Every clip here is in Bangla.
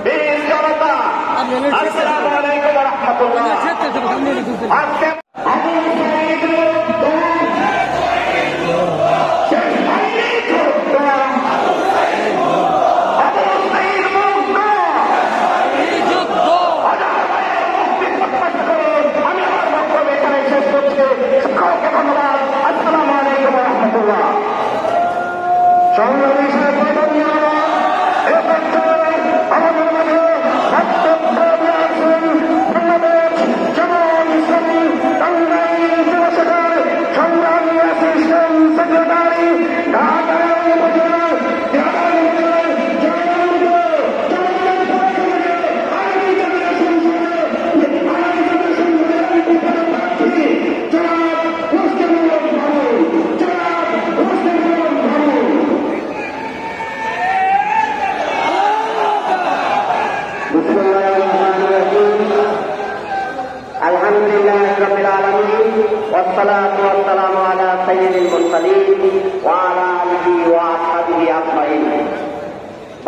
বীর জনতা, আসসালামু আলাইকুম ওয়া রাহমাতুল্লাহ। আজকে والصلاة والسلام على سيد المرسلين وعلى آله وأصحابه أجمعين।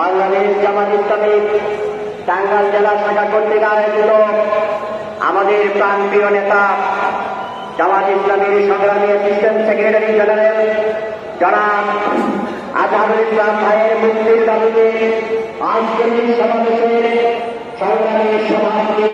বাংলাদেশ জামাত ইসলামী টাঙ্গাইল জেলা শাখা কর্তৃক আয়োজিত আমাদের প্রাণপ্রিয় নেতা জামাত ইসলামীর সংগ্রামী অ্যাসিস্ট্যান্ট সেক্রেটারি জেনারেল জনাব আজহারুল ইসলাম ভাইয়ের মুক্তির দাবিতে আজকের এই সমাবেশের সংগ্রামী সভাপতি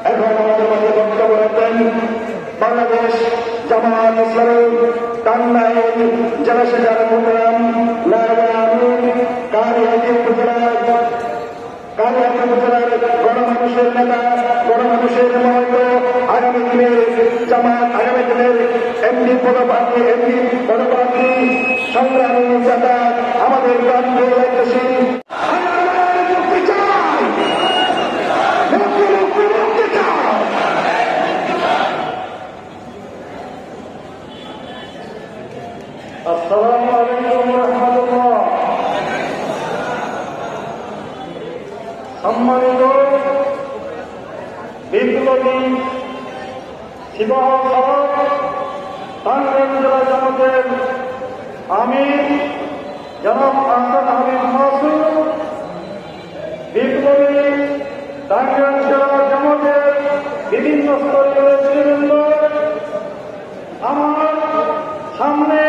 এখন আমাদের মধ্যে বক্তব্য রাখবেন বাংলাদেশ জামাত ইসলামী টাঙ্গাইল জেলা শাখার প্রোগ্রাম নায়েবে আমির কারিয়াতি উপজেলার গণমানুষের নেতা গণমানুষের মহন্ত আগামী দিনের জামাত আগামী দিনের এমপি পদপ্রার্থী সংগ্রামী নেতা আমাদের প্রান্তীয় দায়িত্বশীল আসসালামু আলাইকুম ওয়া রাহমাতুল্লাহ। সম্মানিত বিপ্লবী টাঙ্গাইল জেলা জামাতের আমির জনাব আহসান হাবিব মাসুদ, বিপ্লবী টাঙ্গাইল জেলা জামাতের বিভিন্ন স্তরের নেতৃবৃন্দ, আমার সামনে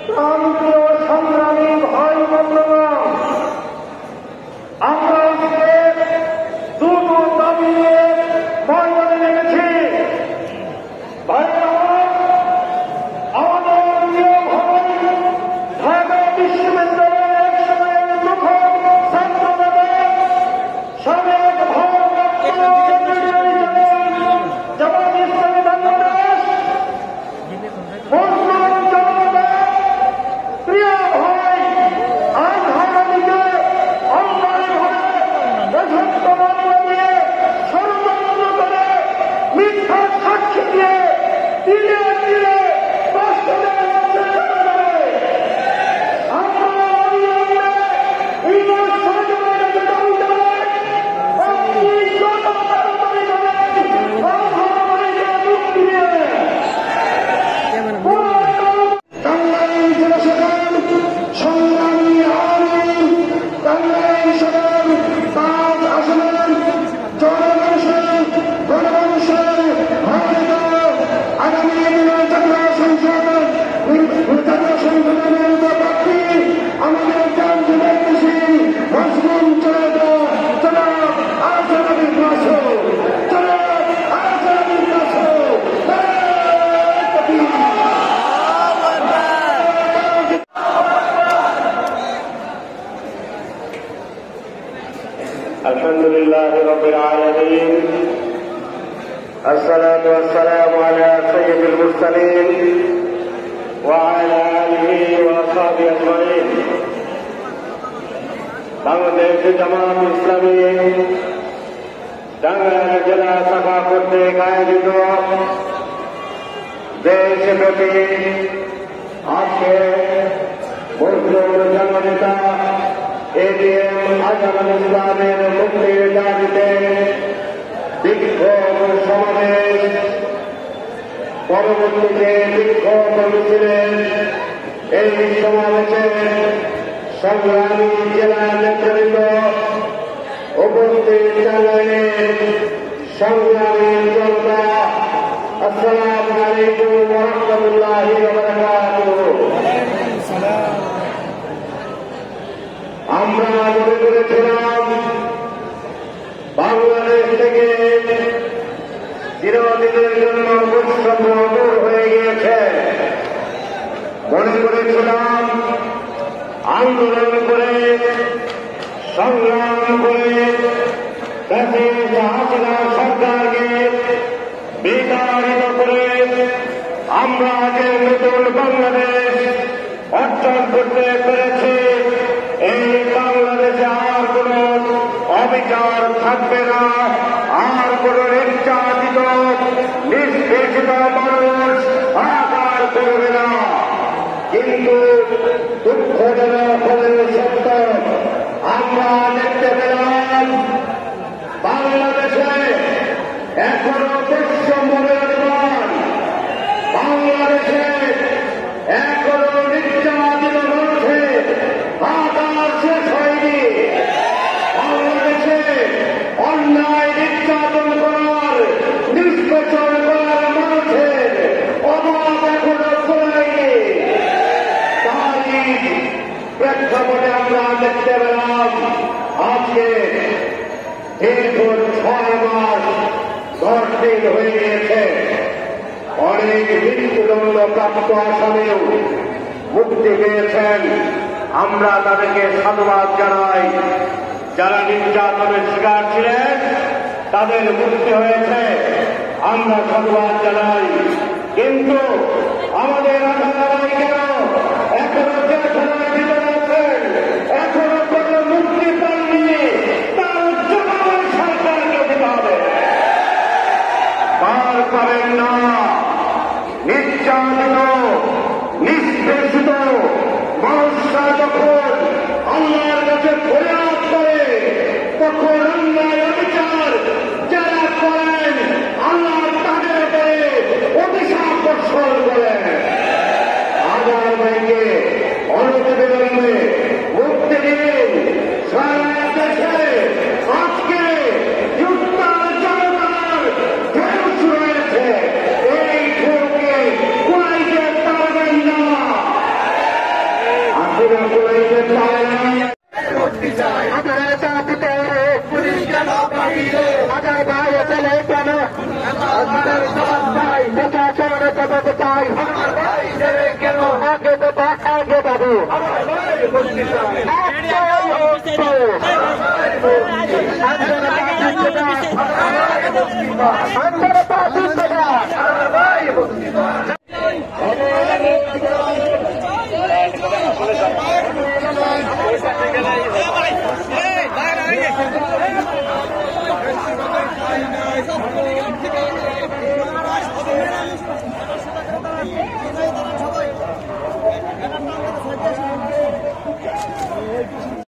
প্রান্তীয় সংগ্রামী ভাই বন্ধুগণ, আমরা দুটো দাবি নিয়ে ময়দানে নেমেছি। আমাদের প্রিয় ভাই ঢাকা বিশ্ববিদ্যালয়ের এক সময়ের প্রথম ছাত্র নেতা সাবেক ভারপ্রাপ্ত জামাত ইসলামী বাংলাদেশ আলহামদুলিল্লাহি রাব্বিল আলামিন আসসালাতু ওয়াসসালামু আলা সাইয়্যিদিল মুরসালিন ওয়া আলা আলিহি ওয়া আসহাবিহি আজমাইন। বাংলাদেশ জামাত ইসলামী টাঙ্গাইল জেলা শাখা কর্তৃক আয়োজিত দেশব্যাপী আজকে মজলুম জননেতা এডিএম আজহারুল ইসলামের মুক্তির দাবিতে বিক্ষোভ সমাবেশ, পরবর্তীতে বিক্ষোভ মিছিলের এই সমাবেশে সংগ্রামী জেলা নেতৃত্ব উপস্থিত টাঙ্গাইলের সংগ্রামী জনতা, আসসালামু আলাইকুম ওয়া রাহমাতুল্লাহি ওয়া বারাকাতুহু। আমরা মনে করেছিলাম বাংলাদেশ থেকে চিরদিনের জন্য বৈষম্য দূর হয়ে গিয়েছে। মনে করেছিলাম আন্দোলন করে সংগ্রাম করে হাসিনা সরকারকে বিতাড়িত করে আমরা যে নতুন বাংলাদেশ অর্জন করতে পেরেছি, এই বাংলাদেশে আর কোন অবিচার থাকবে না, আর কোন নির্যাতিত নিষ্পেষিত মানুষ আকার করবে না। কিন্তু দুঃখজনক হলেও সত্য, আমরা দেখতে পেলাম বাংলাদেশে এখনো বৈষম্যের মান, বাংলাদেশে এখনো নির্যাতিত মানুষের আকার শেষ হয়নি। বাংলাদেশে অন্যায় নির্যাতন করার, নিষ্পেষণ করার মানুষের অভাব এখনো করেনি। তারই প্রেক্ষাপটে আমরা দেখতে পেলাম আজকে দীর্ঘ 6 মাস 10 দিন হয়ে গিয়েছে, অনেক মৃত্যুদণ্ড প্রাপ্ত আসামিও মুক্তি পেয়েছেন। আমরা তাদেরকে সাধুবাদ জানাই। যারা নির্যাতনের শিকার ছিলেন তাদের মুক্তি হয়েছে, আমরা সাধুবাদ জানাই। কিন্তু আমাদের আধারাই কেন এখনো জেলখানায় ভিতরে আছেন, এখনো কোনো মুক্তি পাননি, তার জবাব সরকারকে দিতে হবে। পার পাবেন না। নির্যাতিত নিষ্পেষিত মানুষরা যখন আল্লাহর কাছে ফরিয়াদ করে, তখন অন্যায় অবিচার যারা করেন আল্লাহ তাদের উপরে অভিশাপ বর্ষণ করেন। আবার ভাইকে অনতিবিলম্বে মুক্তি দিন। সারা দেশে আজকে যুক্তার জনতার ঢেউ শুরু হয়েছে। এই ঢেউকে কুলাইতে পারবেন না, আসলে কুলাইতে পারে না। হাজার ভাই চলে কেন প্রশাসনের কথা চাই, আগে তো আগে বাবু Yeah.